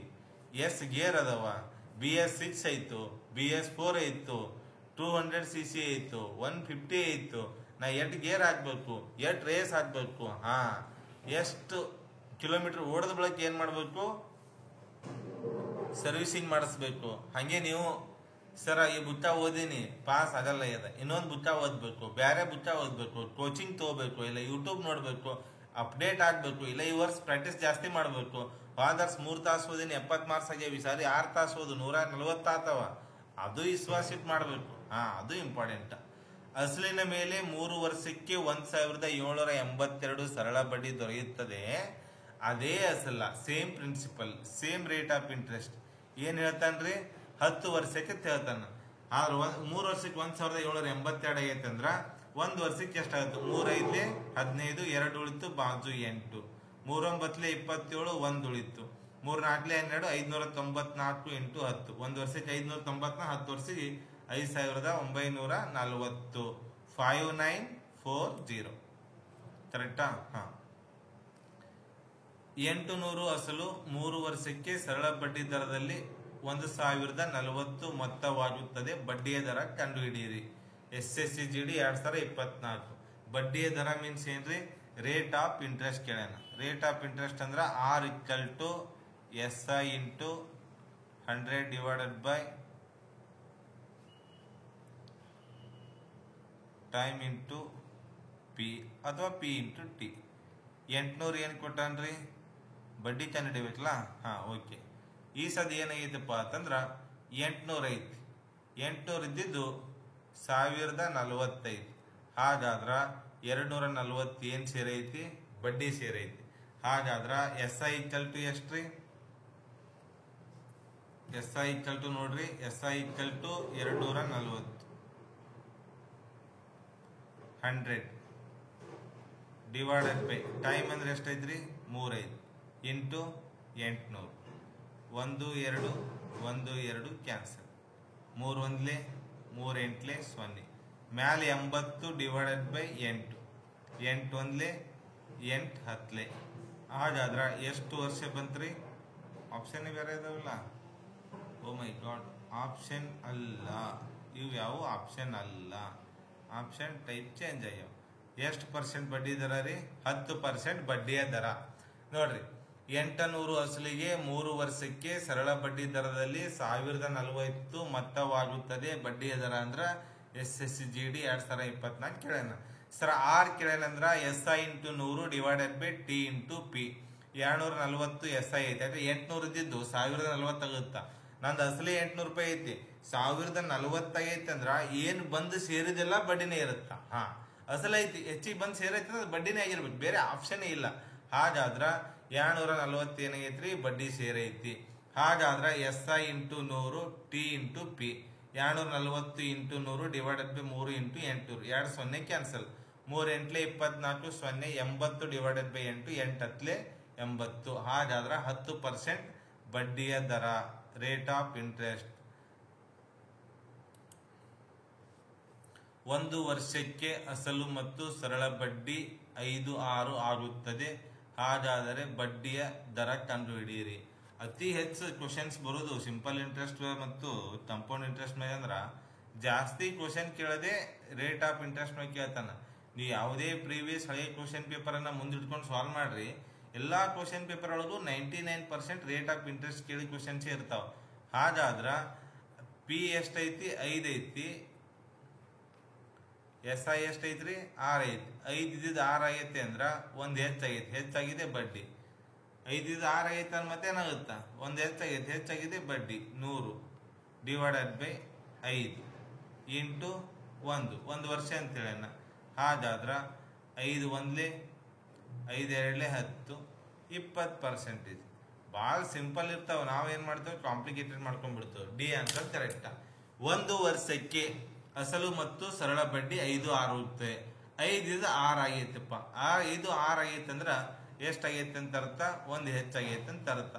ಎಷ್ಟು ಗೇರ್ ಅದಾವ, BS6 ಐತು, BS4 ಐತು, 200cc ಐತು, 150 ಐತು, ನಾ ಎಷ್ಟು ಗೇರ್ ಹಾಕ್ಬೇಕು, ಎಷ್ಟು ರೇಸ್ ಹಾಕ್ಬೇಕು, ಎಷ್ಟು ಕಿಲೋಮೀಟರ್ ಓಡದ ಬಳಕ ಏನ್ ಮಾಡ್ಬೇಕು, ಸರ್ವಿಸಿಂಗ್ ಮಾಡಿಸ್ಬೇಕು. ಹಂಗೆ ನೀವು ಸರ ಈ ಬುಕ್ಕ ಓದಿನಿ ಪಾಸ್ ಆಗಲ್ಲ ಇದೆ, ಇನ್ನೊಂದು ಬುಕ್ಕ ಓದ್ಬೇಕು, ಬೇರೆ ಬುಕ್ಕ ಓದ್ಬೇಕು, ಕೋಚಿಂಗ್ ತಗೋಬೇಕು, ಇಲ್ಲ ಯೂಟ್ಯೂಬ್ ನೋಡ್ಬೇಕು, ಅಪ್ಡೇಟ್ ಆಗ್ಬೇಕು, ಇಲ್ಲ ಈ ವರ್ಷ ಪ್ರಾಕ್ಟೀಸ್ ಜಾಸ್ತಿ ಮಾಡ್ಬೇಕು. ಹೋದರ್ಸ್ 3 ತಾಸು ಓದಿನಿ 70 ಮಾರ್ಕ್ಸ್ ಆಗ್ಯಾವ, ಈ ಸಾರಿ 6 ತಾಸು ಓದು 140 ಆತವ. ಅದು ವಿಶ್ವಾಸ ಇಟ್ಟು ಮಾಡ್ಬೇಕು. ಅದು ಇಂಪಾರ್ಟೆಂಟ್. ಅಸಲಿನ ಮೇಲೆ 3 ವರ್ಷಕ್ಕೆ 1782 ಸರಳ ಬಡ್ಡಿ ದೊರೆಯುತ್ತದೆ. ಅದೇ ಅಸಲ, same principal, same rate of interest. ಏನ್ ಹೇಳ್ತಾನ್ರಿ? 10 ವರ್ಷಕ್ಕೆ ಹೇಳ್ತಾನ. ಆದ್ರೆ 3 ವರ್ಷಕ್ಕೆ 1782 ಆಗೈತೆ ಅಂದ್ರ 1 ವರ್ಷಕ್ಕೆ ಎಷ್ಟಾಗುತ್ತೆ? 3 5 15, 2 ಉಳಿತು ಬಾಜು 8, 3 9 27, 1 ಉಳಿತು, 3 4 12, 594 ಇಂಟು 10. 1 ವರ್ಷಕ್ಕೆ 594, 10 ವರ್ಷಕ್ಕೆ 5940. 5940 ಕರೆಕ್ಟಾ? 800 ಅಸಲು 3 ವರ್ಷಕ್ಕೆ ಸರಳ ಬಡ್ಡಿ ದರದಲ್ಲಿ 1040 ಮೊತ್ತವಾಗುತ್ತದೆ. ಬಡ್ಡಿಯ ದರ ಕಂಡುಹಿಡಿಯಿರಿ. SSCGD 2024. ಬಡ್ಡಿಯ ದರ ಮೀನ್ಸ್ ಏನ್ರಿ? ರೇಟ್ ಆಫ್ ಇಂಟ್ರೆಸ್ಟ್ ಕೇಳ್ಯಾನ. ರೇಟ್ ಆಫ್ ಇಂಟ್ರೆಸ್ಟ್ ಅಂದ್ರ R = SI into 100 divided by time into P ಅಥವಾ P ಇಂಟು T. 800 ಏನ್ ಕೊಟ್ಟಾನ್ರಿ? ಬಡ್ಡಿ ಕಂಡುಹಿಡಿಬೇಕಲ್ಲ. ಓಕೆ. ಈ ಸದ ಏನಾಗೈತಪ್ಪ ಅಂತಂದ್ರ 800 ಐತಿ. 800 ಇದ್ದಿದ್ದು 1045. ಹಾಗಾದ್ರ 240 ಏನ್ ಸೇರೈತಿ? ಬಡ್ಡಿ ಸೇರೈತಿ. ಹಾಗಾದ್ರ SI = ಎಷ್ಟ್ರಿ? SI = ನೋಡ್ರಿ, SI = 240 100 ಡಿವೈಡೆಡ್ ಬೈ ಟೈಮ್ ಅಂದ್ರೆ ಎಷ್ಟೈತ್ರಿ? 3 5 ಇಂಟು 800. 1 2 1 2 ಕ್ಯಾನ್ಸಲ್. 3 1 3 8 0. ಮ್ಯಾಲೆ 80 ಡಿವೈಡೆಡ್ ಬೈ 8. 8 1 8 10. ಹಾಗಾದ್ರ ಎಷ್ಟು ವರ್ಷ ಬಂತ್ರಿ? ಆಪ್ಷನ್ ಬೇರೆ ಇದಾವಲ್ಲ. ಓ ಮೈ ಗಾಡ್, ಆಪ್ಷನ್ ಅಲ್ಲ ಇವು. ಯಾವ ಆಪ್ಷನ್ ಅಲ್ಲ, ಆಪ್ಷನ್ ಟೈಪ್ ಚೇಂಜ್ ಆಗ್ಯಾವ. ಎಷ್ಟು % ಬಡ್ಡಿ ದರ ರೀ? 10% ಬಡ್ಡಿಯ ದರ. ನೋಡ್ರಿ, 800 ಅಸಲಿಗೆ 3 ವರ್ಷಕ್ಕೆ ಸರಳ ಬಡ್ಡಿ ದರದಲ್ಲಿ 1040 ಮೊತ್ತವಾಗುತ್ತದೆ. ಬಡ್ಡಿಯ ದರ ಅಂದ್ರ SSCGD 2024 ಕೇಳ್ಯಾನ. ಸರ್ R ಕೇಳ್ಯಾನಂದ್ರ SI into 100 divided by T into P. 240 SI ಐತಿ. ಯಾಕೆ 800 ಇದ್ದಿದ್ದು 1040 ಆಗುತ್ತಾ? ನಂದು ಅಸಲಿ 800 ರೂಪಾಯಿ ಐತಿ, 1040 ಆಗೈತಿ ಅಂದ್ರ ಏನ್ ಬಂದು ಸೇರಿದೆಲ್ಲ ಬಡ್ಡಿನೇ ಇರುತ್ತ. ಅಸಲ ಐತಿ, ಹೆಚ್ಚಿಗೆ ಬಂದು ಸೇರೈತಿ ಅಂದ್ರೆ ಬಡ್ಡಿನೇ ಆಗಿರ್ಬೇಕು, ಬೇರೆ ಆಪ್ಷನ್ ಇಲ್ಲ. ಹಾಗಾದ್ರ 240 ಏನಾಗೈತ್ರಿ? ಬಡ್ಡಿ ಸೇರೈತಿ. ಹಾಗಾದ್ರ SI into 100 T into P. 240 into 100 divided by 3 into 800. 2 0 cancel. 3 8 24 0. 80 divided by 8 8 10 80. ಹಾಗಾದ್ರೆ 10% ಬಡ್ಡಿಯ ದರ, ರೇಟ್ ಆಫ್ ಇಂಟ್ರೆಸ್ಟ್. 1 ವರ್ಷಕ್ಕೆ ಅಸಲು ಮತ್ತು ಸರಳ ಬಡ್ಡಿ 5.6 ಆಗುತ್ತದೆ. ಹಾಗಾದರೆ ಬಡ್ಡಿಯ ದರ ಕಂಡುಹಿಡಿಯಿರಿ. ಅತಿ ಹೆಚ್ಚು ಕ್ವಶನ್ಸ್ ಬರೋದು ಸಿಂಪಲ್ ಇಂಟ್ರೆಸ್ಟ್ ಮತ್ತು ಕಂಪೌಂಡ್ ಇಂಟ್ರೆಸ್ಟ್ ಮೇಲೆ. ಅಂದ್ರ ಜಾಸ್ತಿ ಕ್ವಶನ್ ಕೇಳದೆ ರೇಟ್ ಆಫ್ ಇಂಟ್ರೆಸ್ಟ್ ಮೇಲೆ ಕೇಳ್ತಾನ. ನೀವು ಯಾವುದೇ ಪ್ರೀವಿಯಸ್ ಹಳೆ ಕ್ವಶನ್ ಪೇಪರ್ ಅನ್ನ ಮುಂದಿಟ್ಕೊಂಡು ಸಾಲ್ವ್ ಮಾಡ್ರಿ, ಎಲ್ಲಾ ಕ್ವಶನ್ ಪೇಪರ್ ಒಳಗೂ 99% ರೇಟ್ ಆಫ್ ಇಂಟ್ರೆಸ್ಟ್ ಕೇಳಿ ಕ್ವಶನ್ಸ್ ಇರ್ತಾವ. ಹಾಗಾದ್ರ ಪಿ ಎಷ್ಟೈತಿ? 5 ಐತಿ. ಎಸ್ ಐ ಎಷ್ಟೈತ್ರಿ? 6 ಐತಿ. 5 ಇದ್ದಿದ್ದು 6 ಆಗೈತಿ ಅಂದ್ರ ಒಂದ್ ಹೆಚ್ಚಾಗಿದೆ ಬಡ್ಡಿ. 5 ಇದ್ದು 6 ಆಗೈತಿ ಅಂದ್ ಮತ್ತೇನಾಗುತ್ತ? ಒಂದ್ ಹೆಚ್ಚಾಗಿದೆ ಬಡ್ಡಿ. 100 ಡಿವೈಡೆಡ್ ಬೈ 5 ಇಂಟು 1 ವರ್ಷ ಅಂತ ಹೇಳೋಣ. ಹಾಗಾದ್ರ 5 ಒಂದ್ಲೆ 5 ಎರಡ್ಲೆ 10, 20%. ಭಾಳ ಸಿಂಪಲ್ ಇರ್ತಾವ. ನಾವೇನ್ ಮಾಡ್ತೇವೆ? ಕಾಂಪ್ಲಿಕೇಟೆಡ್ ಮಾಡ್ಕೊಂಡ್ಬಿಡ್ತೇವೆ. D answer correct. 1 ವರ್ಷಕ್ಕೆ ಅಸಲು ಮತ್ತು ಸರಳ ಬಡ್ಡಿ 5.6 ಆಗುತ್ತೆ. 5 ಇದು 6 ಆಗೈತಪ್ಪ. 5 6 ಆಗೈತೆ ಅಂದ್ರ ಎಷ್ಟಾಗೈತೆ ಅಂತ ಅರ್ಥ? ಒಂದು ಹೆಚ್ಚಾಗೈತೆ ಅಂತ ಅರ್ಥ.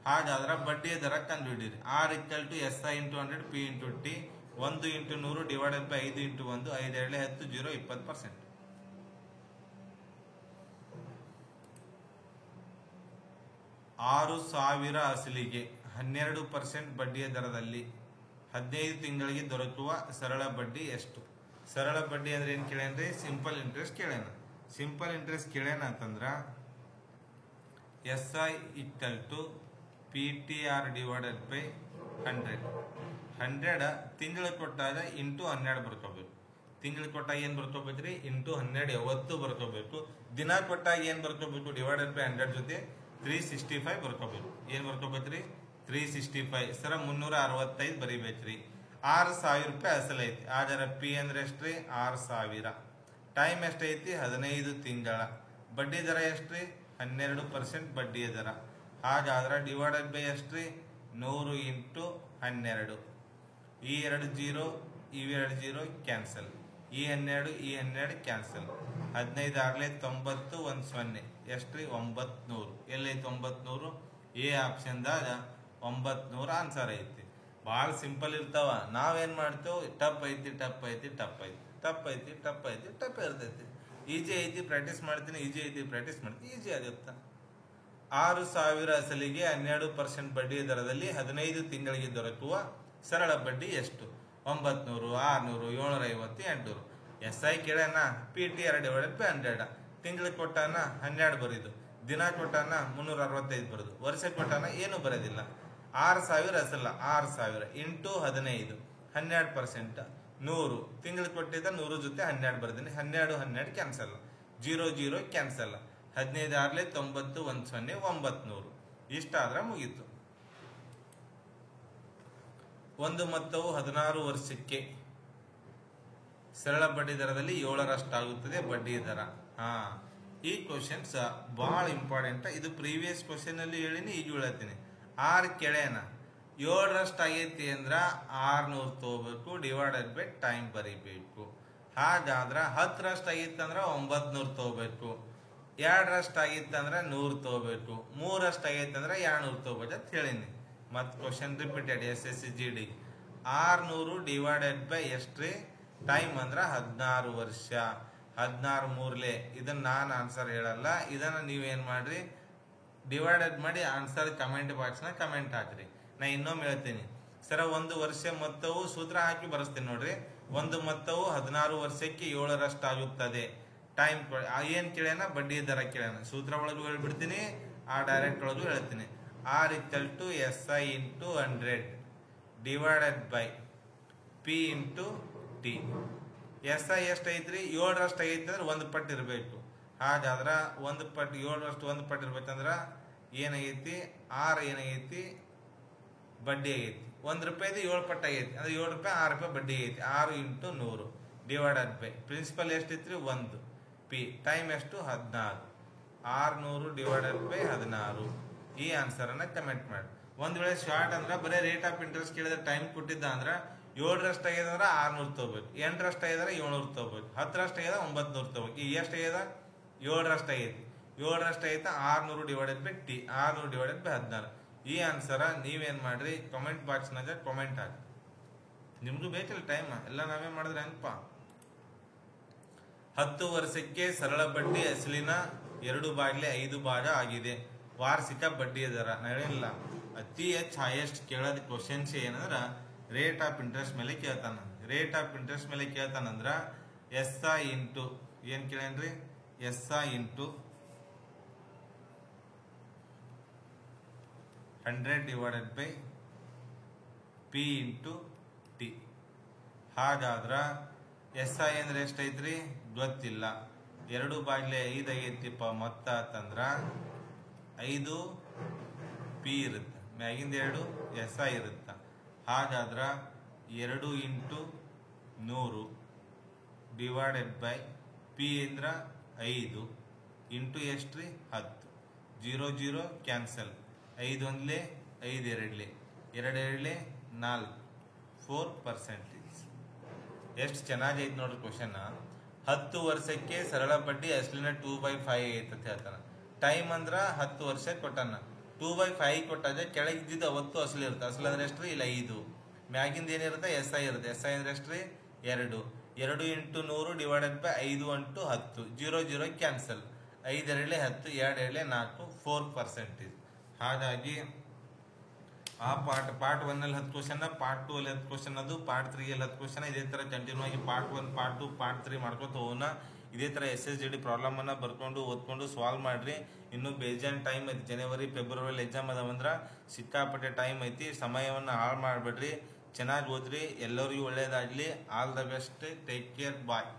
ಹಾಗಾದ್ರೆ ಬಡ್ಡಿಯ ದರ ಕಂಡುಹಿಡಿಯಿರಿ. R = SI × 100 P × T. 1 × 100 divided by 5 × 1. 5 ಎರಡ್ಲೆ 10, 0 20%. 6,000 ಅಸಲಿಗೆ 12% ಬಡ್ಡಿಯ ದರದಲ್ಲಿ 15 ತಿಂಗಳಿಗೆ ದೊರಕುವ ಸರಳ ಬಡ್ಡಿ ಎಷ್ಟು? ಸರಳ ಬಡ್ಡಿ ಅಂದ್ರೆ ಏನ್ ಕೇಳೇನ್ರಿ? ಸಿಂಪಲ್ ಇಂಟ್ರೆಸ್ಟ್ ಕೇಳೇನ. ಸಿಂಪಲ್ ಇಂಟ್ರೆಸ್ಟ್ ಕೇಳೇನ ಅಂತಂದ್ರ SI = PTR ಡಿವೈಡೆಡ್ ಬೈ 100. 100 ತಿಂಗಳು ಕೊಟ್ಟಾಗ ಇಂಟು 12 ಬರ್ಕೋಬೇಕು. ತಿಂಗಳು ಕೊಟ್ಟಾಗ ಏನ್ ಬರ್ಕೋಬೇಕ್ರಿ? ಇಂಟು 12 ಯಾವತ್ತು ಬರ್ಕೋಬೇಕು. ದಿನ ಕೊಟ್ಟಾಗ ಏನ್ ಬರ್ಕೋಬೇಕು? ಡಿವೈಡೆಡ್ ಬೈ 100 ಜೊತೆ 365 ಬರ್ಕೋಬೇಕು. ಏನ್ ಬರ್ಕೋಬೇಕ್ರಿ? 365. ಸರ 365 ಬರಿಬೇಕ್ರಿ. 6,000 ರೂಪಾಯಿ ಅಸಲ ಐತಿ. ಆದರ ಪಿ ಅಂದ್ರೆ ಎಷ್ಟ್ರಿ? 6,000. ಟೈಮ್ ಎಷ್ಟೈತಿ? 15 ತಿಂಗಳ. ಬಡ್ಡಿ ದರ ಎಷ್ಟ್ರಿ? 12% ಬಡ್ಡಿಯ ದರ. ಹಾಗಾದ್ರೆ ಡಿವೈಡೆಡ್ ಬೈ ಎಷ್ಟ್ರಿ? 100 × 12. ಈ 2 0, ಇವೆರಡು 0 ಕ್ಯಾನ್ಸಲ್. ಈ 12 ಈ 12 ಕ್ಯಾನ್ಸಲ್. 15 6ಲೆ 90, 1 0 ಎಷ್ಟ್ರಿ? 900. ಎಲ್ಲೈತಿ 900? ಎ ಆಪ್ಷನ್ದಾಗ 900 ಆನ್ಸರ್ ಐತಿ. ಭಾಳ ಸಿಂಪಲ್ ಇರ್ತಾವ. ನಾವೇನ್ ಮಾಡ್ತೇವೆ? ಟಪ್ ಐತಿ ಇರ್ತೈತಿ. ಈಜಿ ಐತಿ ಪ್ರಾಕ್ಟೀಸ್ ಮಾಡ್ತೀನಿ, ಈಜಿ ಐತಿ ಪ್ರಾಕ್ಟೀಸ್ ಮಾಡ್ತೀನಿ, ಈಜಿ ಆಗುತ್ತ. 6,000 ಅಸಲಿಗೆ 12% ಬಡ್ಡಿ ದರದಲ್ಲಿ 15 ತಿಂಗಳಿಗೆ ದೊರಕುವ ಸರಳ ಬಡ್ಡಿ ಎಷ್ಟು? 900, 600, 750, 800. SI ಕೇಳೋಣ. PTR divided by 100. ತಿಂಗಳಿಗೆ ಕೊಟ್ಟಾನ 12 ಬರೀದು. ದಿನ ಕೊಟ್ಟಾನ 365 ಬರೋದು. ವರ್ಷ ಕೊಟ್ಟಾನ ಏನು ಬರೋದಿಲ್ಲ. 6,000 ಅಸಲ 6,000 ಇಂಟು 15, 12%, 100. ತಿಂಗಳು ಕೊಟ್ಟಿದ್ದ 100 ಜೊತೆ 12 ಬರ್ದೀನಿ. 12 ಕ್ಯಾನ್ಸಲ್. 0 0 ಕ್ಯಾನ್ಸಲ್. 15 6ಲೆ 90, 1 0 900. ಇಷ್ಟಾದ್ರೆ ಮುಗೀತು. ಒಂದು ಮೊತ್ತವು 16 ವರ್ಷಕ್ಕೆ ಸರಳ ಬಡ್ಡಿ ದರದಲ್ಲಿ 7% ಬಡ್ಡಿ ದರ. ಈ ಕ್ವಶನ್ಸ್ ಬಹಳ ಇಂಪಾರ್ಟೆಂಟ್. ಇದು ಪ್ರೀವಿಯಸ್ ಕ್ವಶನ್ ಅಲ್ಲಿ ಹೇಳಿನಿ, ಈಗ ಹೇಳ್ತೀನಿ. 6 ಕೆಳೇನ 7% ಆಗೈತಿ ಅಂದ್ರ 600 ತಗೋಬೇಕು. ಡಿವೈಡೆಡ್ ಬೈ ಟೈಮ್ ಬರೀಬೇಕು. ಹಾಗಾದ್ರ 10% ಆಗಿತ್ತು ಅಂದ್ರ 900 ತಗೋಬೇಕು. 2% ಆಗಿತ್ತು ಅಂದ್ರ 100 ತಗೋಬೇಕು. 3% ಆಗೈತಿ ಅಂದ್ರ 200 ತಗೋಬೇಕು ಅಂತ ಹೇಳಿನಿ. ಮತ್ question repeated. SSC GD 600 divided by ಎಷ್ಟ್ರಿ? ಟೈಮ್ ಅಂದ್ರ 16 ವರ್ಷ. 16 3ಲೆ. ಇದನ್ನ ನಾನು ಆನ್ಸರ್ ಹೇಳಲ್ಲ. ಇದನ್ನ ನೀವೇನ್ ಮಾಡ್ರಿ? ಡಿವೈಡೆಡ್ ಮಾಡಿ ಆನ್ಸರ್ ಕಮೆಂಟ್ ಬಾಕ್ಸ್ ನ ಕಮೆಂಟ್ ಹಾಕ್ರಿ. ನಾ ಇನ್ನೊಮ್ಮೆ ಹೇಳ್ತೀನಿ ಸರ. 1 ವರ್ಷ ಮೊತ್ತವು ಸೂತ್ರ ಹಾಕಿ ಬರೆಸ್ತೀನಿ ನೋಡ್ರಿ. ಒಂದು ಮೊತ್ತವು 16 ವರ್ಷಕ್ಕೆ 7% ಆಗುತ್ತದೆ. ಟೈಮ್ ಏನ್ ಕೇಳ್ಯಾನ? ಬಡ್ಡಿ ದರ ಕೇಳ್ಯಾನ. ಸೂತ್ರ ಒಳಗೂ ಹೇಳ್ಬಿಡ್ತೀನಿ, ಡೈರೆಕ್ಟ್ ಒಳಗೂ ಹೇಳ್ತೀನಿ. R = SI × 100 divided by P × T. SI ಎಷ್ಟೈತ್ರಿ? 7% ಐತಿ ಅಂದ್ರೆ 1 ಪಟ್ಟು ಇರಬೇಕು. ಹಾಗಾದ್ರ 1 ಪಟ್ಟು 7% 1 ಪಟ್ಟು ಇರ್ಬೇಕಂದ್ರ ಏನಾಗೈತಿ? R ಏನಾಗೈತಿ? ಬಡ್ಡಿ ಆಗೈತಿ. 1 ರೂಪಾಯಿದು 7 ಪಟ್ಟು ಆಗೈತಿ ಅಂದ್ರೆ 7 ರೂಪಾಯಿ 6 ರೂಪಾಯಿ ಬಡ್ಡಿ ಆಗೈತಿ. 6 × 100 ಡಿವೈಡೆಡ್ ಬೈ ಪ್ರಿನ್ಸಿಪಲ್ ಎಷ್ಟೈತ್ರಿ? 1. P ಟೈಮ್ ಎಷ್ಟು? 16. 600 ಡಿವೈಡೆಡ್ ಬೈ 16. ಈ ಆನ್ಸರ್ ಅನ್ನ ಕಮೆಂಟ್ ಮಾಡಿ. ಒಂದ್ ವೇಳೆ ಶಾರ್ಟ್ ಅಂದ್ರ ಬರೀ ರೇಟ್ ಆಫ್ ಇಂಟ್ರೆಸ್ಟ್ ಕೇಳಿದ್ರೆ ಟೈಮ್ ಕೊಟ್ಟಿದ್ದ ಅಂದ್ರ 7% ಆಗ್ಯದ ಅಂದ್ರೆ 600 ತಗೋಬೇಕು. 8% ಆಗಿದ್ರೆ 700 ತಗೋಬೇಕು. 10% ಆಗ್ಯದ 900 ತಗೋಬೇಕು. ಈಗ ಎಷ್ಟು ಆಗ್ಯದ? 7% ಆಗೈತಿ. 7ರಷ್ಟು ಐತೆ 600 divided by T, 600 divided by 16. ಈ ಆನ್ಸರ ನೀವೇನ್ ಮಾಡ್ರಿ ಕಾಮೆಂಟ್ ಬಾಕ್ಸ್ನಾಗ ಕಾಮೆಂಟ್ ಹಾಕಿ. ನಿಮ್ಗೂ ಬೇಕಲ್ಲ ಟೈಮ್, ಎಲ್ಲ ನಾವೇ ಮಾಡಿದ್ರೆ ಹೆಂಗಪ್ಪ. 10 ವರ್ಷಕ್ಕೆ ಸರಳ ಬಡ್ಡಿ ಅಸಲಿನ 2/5 ಭಾಗ ಆಗಿದೆ. ವಾರ್ಷಿಕ ಬಡ್ಡಿ ದರ ನಡೆಯಲ್ಲ. ಅತಿ ಹೆಚ್ಚು ಹೈಯೆಸ್ಟ್ ಕೇಳೋದ್ ಕ್ವಶನ್ಸ್ ಏನಂದ್ರ ರೇಟ್ ಆಫ್ ಇಂಟ್ರೆಸ್ಟ್ ಮೇಲೆ ಕೇಳ್ತಾನ. ರೇಟ್ ಆಫ್ ಇಂಟ್ರೆಸ್ಟ್ ಮೇಲೆ ಕೇಳ್ತಾನಂದ್ರ ಎಸ್ ಇಂಟು ಏನ್ ಕೇಳೇನ್ರಿ, S into 100 divided by P into T. ಹಾಗಾದ್ರ ಎಸ್ ಐ ಅಂದ್ರೆ ಎಷ್ಟೈತ್ರಿ ಗೊತ್ತಿಲ್ಲ. 2/5 ಆಗೈತಿಪ್ಪ ಮೊತ್ತ ಅಂತಂದ್ರ 5 ಪಿ ಇರುತ್ತೆ, ಮ್ಯಾಗಿಂದ 2 ಎಸ್ ಐ ಇರುತ್ತ. ಹಾಗಾದ್ರ 2 ಇಂಟು 100 ಡಿವೈಡೆಡ್ ಬೈ ಪಿ ಅಂದ್ರ 5 ಇಂಟು ಎಷ್ಟ್ರಿ 10. 0 0 ಕ್ಯಾನ್ಸಲ್. 5 1 5 2 2 4 4%. ಎಷ್ಟು ಚೆನ್ನಾಗೈತೆ ನೋಡ್ರಿ ಕ್ವಶನ್. 10 ವರ್ಷಕ್ಕೆ ಸರಳ ಬಡ್ಡಿ ಅಸಲಿನ 2/5 ಐತೆ ಅಂತ ಹೇಳ್ತಾನ. ಟೈಮ್ ಅಂದ್ರ 10 ವರ್ಷ ಕೊಟ್ಟಾನ. 2/5 ಕೊಟ್ಟಾಗ ಕೆಳಗಿದ್ದಿದ್ದು ಅವತ್ತು ಅಸಲಿ ಇರುತ್ತೆ. ಅಸಲು ಅಂದ್ರೆ ಎಷ್ಟ್ರಿ ಇಲ್ಲ 5. ಮ್ಯಾಗಿಂದ ಏನಿರುತ್ತೆ ಎಸ್ ಐ ಇರುತ್ತೆ. ಎಸ್ ಐ ಅಂದ್ರೆ ಎಷ್ಟ್ರಿ 2. 2 into 100 divided by 5 into 10. 0 0 cancel. 5 2 10 2 2 4 4%. ಹಾಗಾಗಿ ಆ ಪಾರ್ಟ್ 1 ಅಲ್ಲಿ 10 ಕ್ವಶನ್, ಪಾರ್ಟ್ 2 ಅಲ್ಲಿ 10 ಕ್ವಶನ್, ಅದು ಪಾರ್ಟ್ 3 ಅಲ್ಲಿ 10 ಕ್ವಶನ್. ಇದೇ ತರ ಕಂಟಿನ್ಯೂ ಆಗಿ ಪಾರ್ಟ್ 1 ಪಾರ್ಟ್ 2 ಪಾರ್ಟ್ 3 ಮಾಡ್ಕೊತ ಹೋಗೋಣ. ಇದೇ ತರ SSGD ಪ್ರಾಬ್ಲಮ್ ಅನ್ನ ಬರ್ಕೊಂಡು ಓದ್ಕೊಂಡು ಸಾಲ್ವ್ ಮಾಡ್ರಿ. ಇನ್ನು ಬೇಜಾನ್ ಟೈಮ್ ಐತಿ. ಜನವರಿ ಫೆಬ್ರವರಿ ಎಕ್ಸಾಮ್ ಅದಾವಂದ್ರ ಸಿಕ್ಕಾಪಟ್ಟೆ ಟೈಮ್ ಐತಿ. ಸಮಯವನ್ನ ಹಾಳು ಮಾಡ್ಬೇಡ್ರಿ. ಚೆನ್ನಾಗಿ ಓದ್ರಿ. ಎಲ್ಲರಿಗೂ ಒಳ್ಳೇದಾಗ್ಲಿ. All the best. Take care. Bye.